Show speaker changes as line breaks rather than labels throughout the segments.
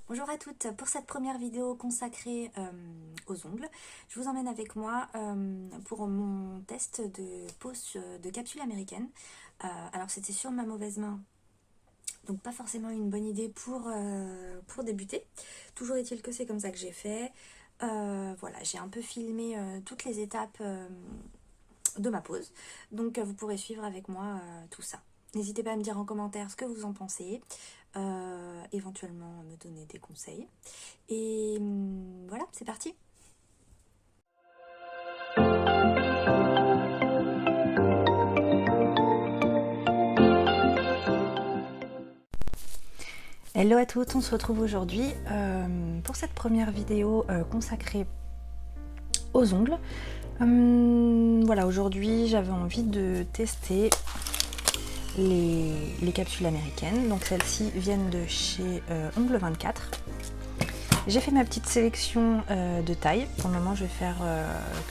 Bonjour à toutes, pour cette première vidéo consacrée aux ongles, je vous emmène avec moi pour mon test de pose de capsule américaine. Alors c'était sur ma mauvaise main, donc pas forcément une bonne idée pour débuter. Toujours est-il que c'est comme ça que j'ai fait. Voilà, j'ai un peu filmé toutes les étapes de ma pose, donc vous pourrez suivre avec moi tout ça. N'hésitez pas à me dire en commentaire ce que vous en pensez, éventuellement me donner des conseils. Et voilà, c'est parti. Hello à toutes, on se retrouve aujourd'hui pour cette première vidéo consacrée aux ongles. Voilà, aujourd'hui j'avais envie de tester les capsules américaines. Donc celles-ci viennent de chez Ongle 24. J'ai fait ma petite sélection de taille. Pour le moment je vais faire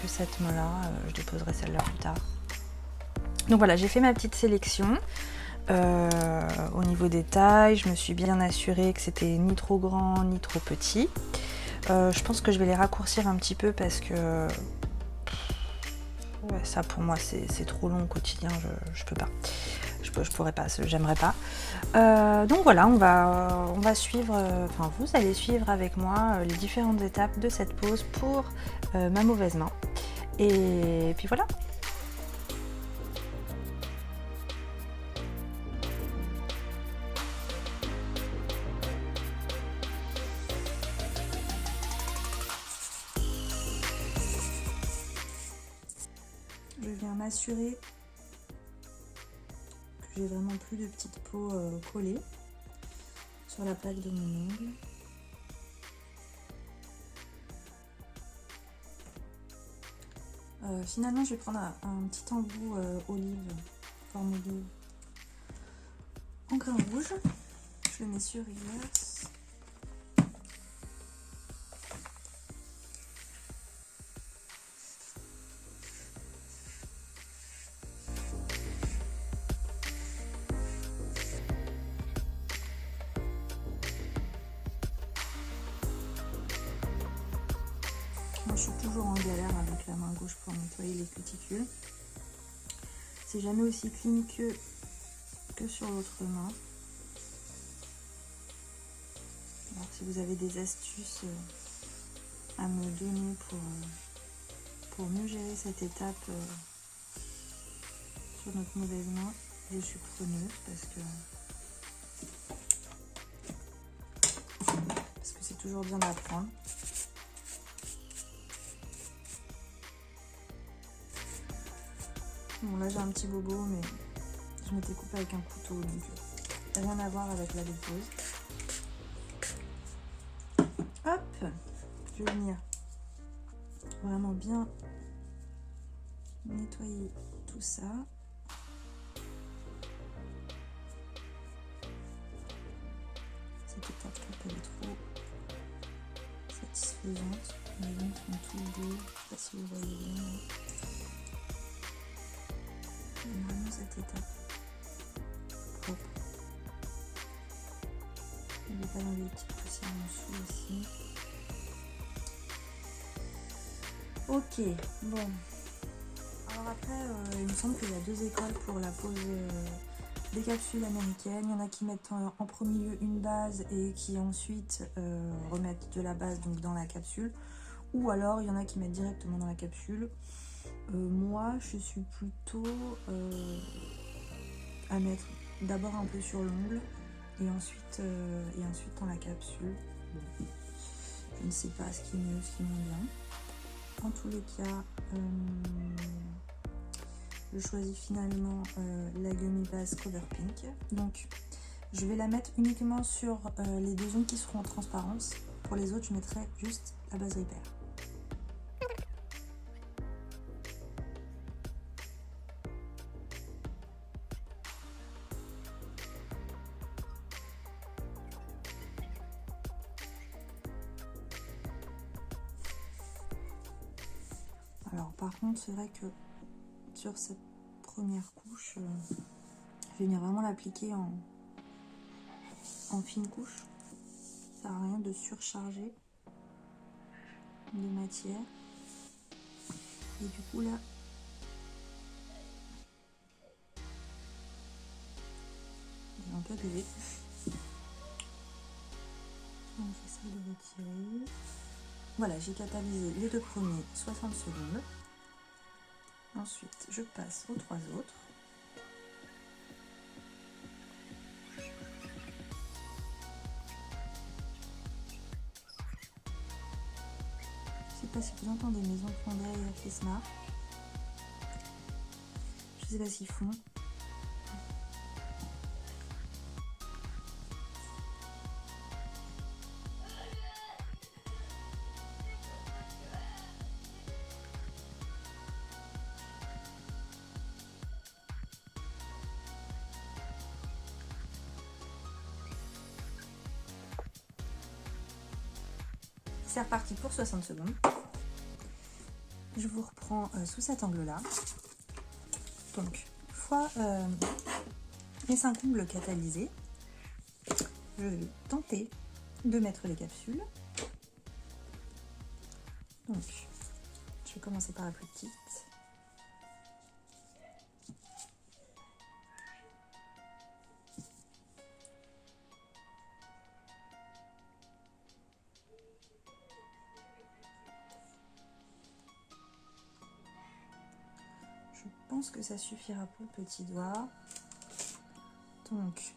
que cette main-là, je déposerai celle-là plus tard. Donc voilà, j'ai fait ma petite sélection. Au niveau des tailles, je me suis bien assurée que c'était ni trop grand ni trop petit. Je pense que je vais les raccourcir un petit peu parce que ouais, ça pour moi c'est trop long au quotidien, je peux pas. Je pourrais pas, j'aimerais pas. Donc voilà, on va suivre, enfin vous allez suivre avec moi les différentes étapes de cette pose pour ma mauvaise main. Et puis voilà. Je viens m'assurer que j'ai vraiment plus de petites peaux collées sur la plaque de mon ongle. Finalement, je vais prendre un petit embout olive, forme olive, en grain rouge. Je le mets sur reverse. Moi, je suis toujours en galère avec la main gauche pour nettoyer les cuticules. C'est jamais aussi clean que sur l'autre main. Alors, si vous avez des astuces à me donner pour mieux gérer cette étape sur notre mauvaise main, je suis preneuse parce que c'est toujours bien d'apprendre. Bon, là j'ai un petit bobo, mais je m'étais coupée avec un couteau, donc rien à voir avec la dépose. Hop, je vais venir vraiment bien nettoyer tout ça. Cette étape elle est trop satisfaisante. Les ongles sont tout beaux, je sais pas si vous voyez bien. J'aime vraiment cette étape propre. N'oubliez pas d'enlever les petites poussières en dessous aussi. Ok, bon. Alors après, il me semble qu'il y a deux écoles pour la pose des capsules américaines. Il y en a qui mettent en premier lieu une base et qui ensuite remettent de la base donc dans la capsule. Ou alors il y en a qui mettent directement dans la capsule. Moi, je suis plutôt à mettre d'abord un peu sur l'ongle et ensuite dans la capsule. Bon. Je ne sais pas ce qui est mieux, ce qui est moins bien. En tous les cas, je choisis finalement la gummy base Cover Pink. Donc, je vais la mettre uniquement sur les deux ongles qui seront en transparence. Pour les autres, je mettrai juste la base Repair. Alors, par contre, c'est vrai que sur cette première couche, je vais venir vraiment l'appliquer en fine couche. Ça sert à rien de surcharger de matière. Et du coup là, j'ai un peu abusé. Donc j'essaie de retirer. Voilà, j'ai catalysé les 2 premiers 60 secondes. Ensuite, je passe aux 3 autres. Je sais pas si vous entendez mes enfants derrière qui se marrent. Je sais pas ce qu'ils font. C'est reparti pour 60 secondes. Je vous reprends sous cet angle-là. Donc, fois les 5 ongles catalysés, je vais tenter de mettre les capsules. Donc, je vais commencer par la plus petite. Je pense que ça suffira pour le petit doigt. Donc,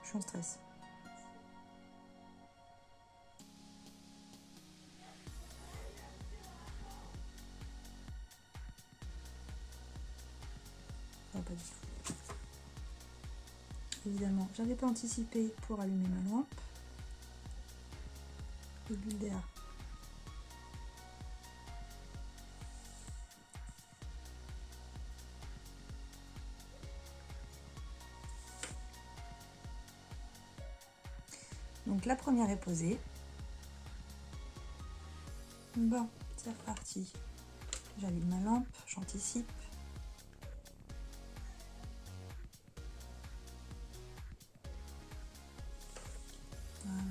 je suis en stress. Non, pas du tout. Évidemment, j'avais pas anticipé pour allumer ma lampe. Les bulles d'air. Donc la première est posée. Bon, c'est reparti. J'allume ma lampe, j'anticipe. Voilà.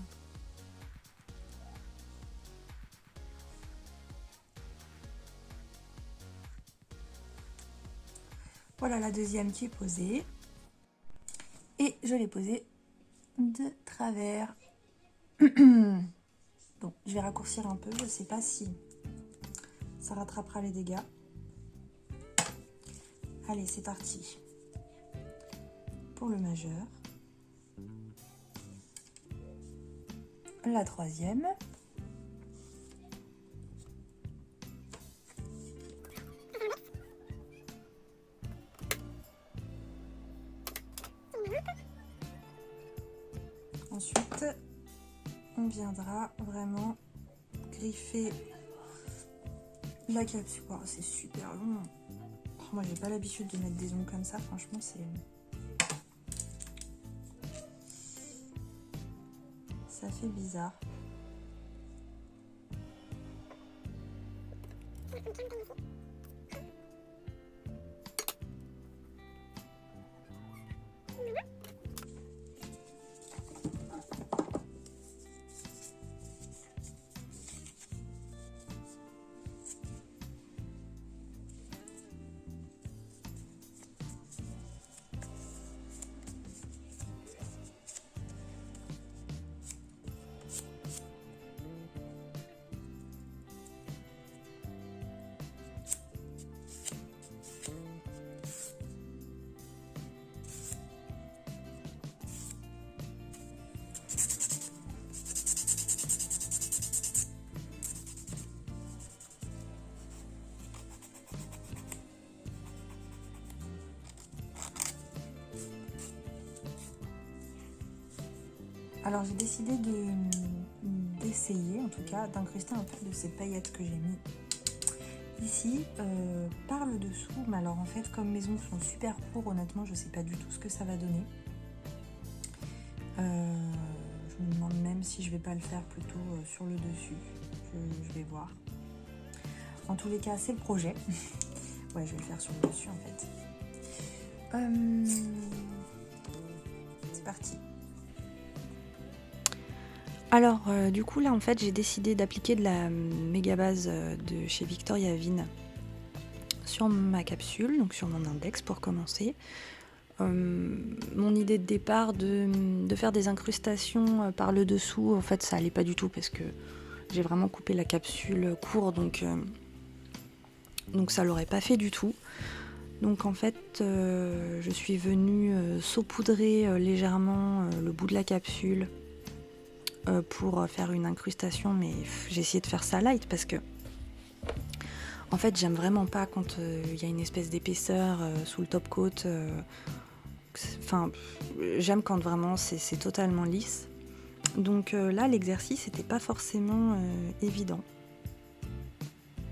Voilà la deuxième qui est posée. Et je l'ai posée de travers. Bon, je vais raccourcir un peu, je ne sais pas si ça rattrapera les dégâts. Allez, c'est parti. Pour le majeur. La troisième. Ensuite, on viendra vraiment griffer la capsule. Oh, c'est super long. Oh, moi, j'ai pas l'habitude de mettre des ongles comme ça. Franchement, ça fait bizarre. Alors j'ai décidé d'essayer, en tout cas, d'incruster un peu de ces paillettes que j'ai mis ici par le dessous. Mais alors en fait, comme mes ongles sont super courts, honnêtement, je sais pas du tout ce que ça va donner. Je me demande même si je vais pas le faire plutôt sur le dessus. Je vais voir. En tous les cas, c'est le projet. Ouais, je vais le faire sur le dessus en fait. C'est parti. Alors, du coup, là, en fait, j'ai décidé d'appliquer de la méga base de chez Victoria Vin sur ma capsule, donc sur mon index pour commencer. Mon idée de départ de faire des incrustations par le dessous, en fait, ça allait pas du tout parce que j'ai vraiment coupé la capsule court, donc ça l'aurait pas fait du tout. Donc en fait, je suis venue saupoudrer légèrement le bout de la capsule pour faire une incrustation, mais j'ai essayé de faire ça light parce que en fait j'aime vraiment pas quand il y a une espèce d'épaisseur sous le top coat. Enfin, j'aime quand vraiment c'est totalement lisse. Donc là, l'exercice n'était pas forcément évident.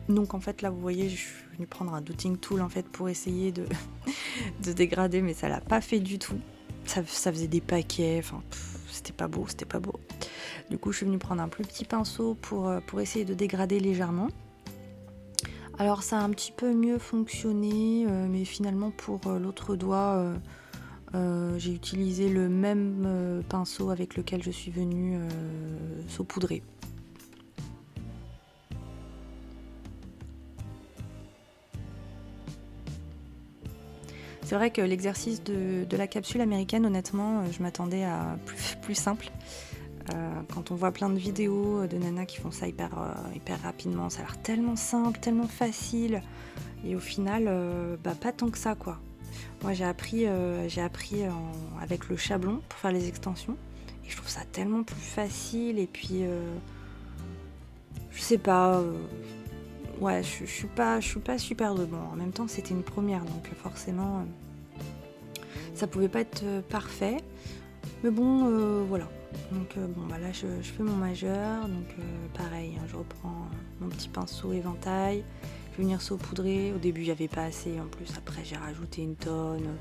Donc en fait là, vous voyez, je suis venue prendre un dotting tool en fait pour essayer de dégrader, mais ça l'a pas fait du tout. Ça faisait des paquets, enfin c'était pas beau. Du coup, je suis venue prendre un plus petit pinceau pour essayer de dégrader légèrement. Alors ça a un petit peu mieux fonctionné, mais finalement pour l'autre doigt, j'ai utilisé le même pinceau avec lequel je suis venue saupoudrer. C'est vrai que l'exercice de la capsule américaine, honnêtement, je m'attendais à plus simple. Quand on voit plein de vidéos de nanas qui font ça hyper rapidement, ça a l'air tellement simple, tellement facile. Et au final, pas tant que ça, quoi. Moi, j'ai appris avec le chablon pour faire les extensions. Et je trouve ça tellement plus facile. Et puis, je sais pas... ouais, je suis pas super douée. Bon, en même temps, c'était une première, donc forcément, ça pouvait pas être parfait. Mais bon, voilà. Donc là, je fais mon majeur. Donc pareil, hein, je reprends mon petit pinceau éventail. Je vais venir saupoudrer. Au début, il n'y avait pas assez. En plus, après, j'ai rajouté une tonne.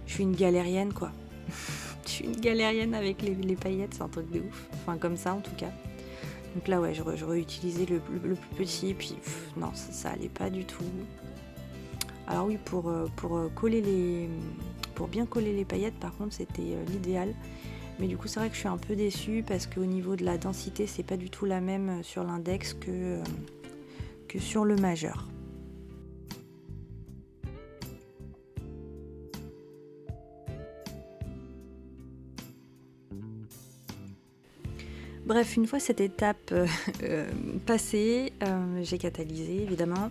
Je suis une galérienne, quoi. Je suis une galérienne avec les paillettes. C'est un truc de ouf. Enfin, comme ça, en tout cas. Donc là, ouais, j'aurais utilisé le plus petit, puis non, ça allait pas du tout. Alors oui, pour bien coller les paillettes, par contre, c'était l'idéal. Mais du coup, c'est vrai que je suis un peu déçue parce qu'au niveau de la densité, c'est pas du tout la même sur l'index que sur le majeur. Bref, une fois cette étape passée, j'ai catalysé évidemment.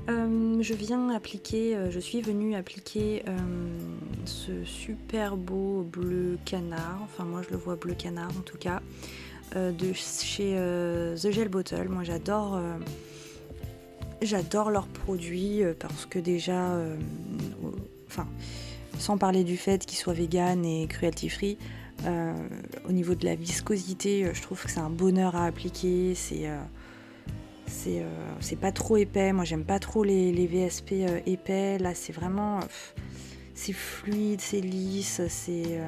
Je suis venue appliquer ce super beau bleu canard, enfin moi je le vois bleu canard en tout cas, de chez The Gel Bottle. Moi j'adore leurs produits parce que déjà, sans parler du fait qu'ils soient vegan et cruelty free, au niveau de la viscosité, je trouve que c'est un bonheur à appliquer, c'est pas trop épais. Moi j'aime pas trop les VSP épais. Là c'est vraiment c'est fluide, c'est lisse, c'est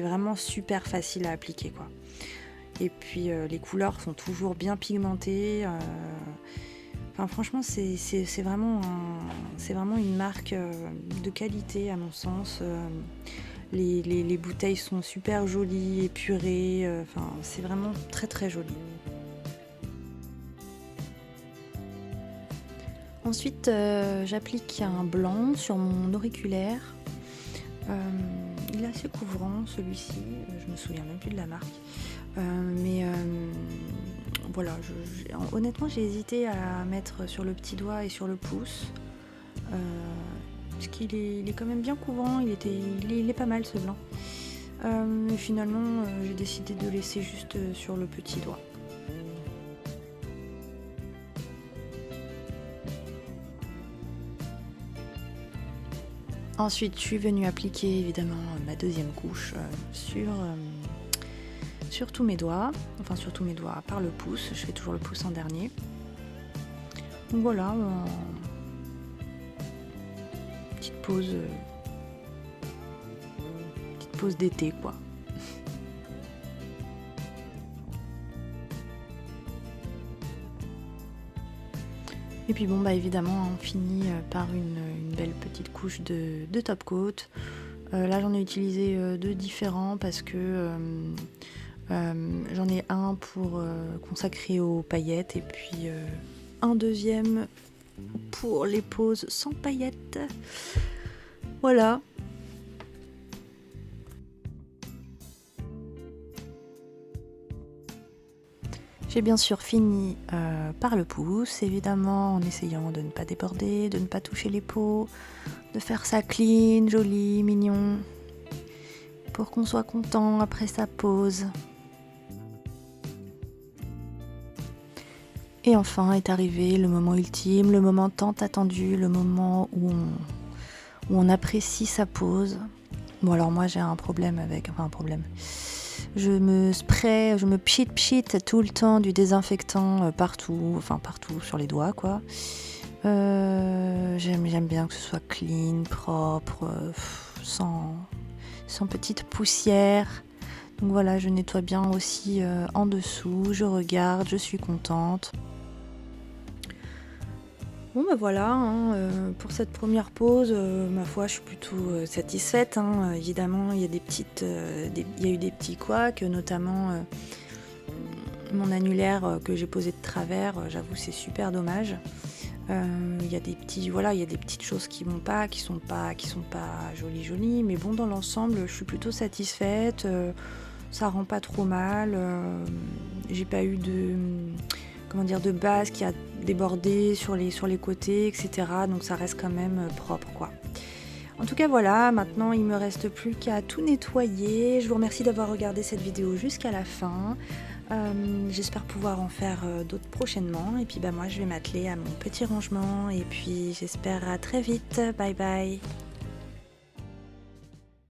vraiment super facile à appliquer, quoi. Et puis les couleurs sont toujours bien pigmentées. Enfin franchement c'est vraiment une marque de qualité à mon sens. Les bouteilles sont super jolies, épurées. Enfin c'est vraiment très très joli. Ensuite, j'applique un blanc sur mon auriculaire. Il est assez couvrant celui-ci, je me souviens même plus de la marque. Mais voilà, honnêtement j'ai hésité à mettre sur le petit doigt et sur le pouce. Parce qu'il est quand même bien couvrant, il est pas mal ce blanc. Mais finalement j'ai décidé de laisser juste sur le petit doigt. Ensuite, je suis venue appliquer évidemment ma deuxième couche sur tous mes doigts, à part le pouce, je fais toujours le pouce en dernier. Donc voilà, petite pause d'été, quoi. Et puis bon, évidemment, on finit par une belle petite couche de top coat.
Là j'en ai utilisé 2 différents parce que j'en ai un pour consacrer aux paillettes et puis un deuxième pour les poses sans paillettes. Voilà. J'ai bien sûr fini par le pouce, évidemment en essayant de ne pas déborder, de ne pas toucher les peaux, de faire ça clean, joli, mignon, pour qu'on soit content après sa pose. Et enfin est arrivé le moment ultime, le moment tant attendu, le moment où on apprécie sa pose. Bon alors moi j'ai un problème avec, enfin un problème. Je me spray, je me pchit tout le temps du désinfectant partout sur les doigts quoi. J'aime bien que ce soit clean, propre, sans petite poussière. Donc voilà, je nettoie bien aussi en dessous, je regarde, je suis contente. Bon bah voilà, pour cette première pause, ma foi, je suis plutôt satisfaite. Évidemment, il y a il y a eu des petits couacs, notamment mon annulaire que j'ai posé de travers. J'avoue, c'est super dommage. Il y a des petites choses qui vont pas, qui sont pas jolies, mais bon, dans l'ensemble, je suis plutôt satisfaite. Ça rend pas trop mal. J'ai pas eu de base qui a débordé sur les côtés, etc. Donc ça reste quand même propre, quoi. En tout cas, voilà, maintenant il me reste plus qu'à tout nettoyer. Je vous remercie d'avoir regardé cette vidéo jusqu'à la fin. J'espère pouvoir en faire d'autres prochainement. Et puis moi, je vais m'atteler à mon petit rangement. Et puis j'espère à très vite. Bye bye.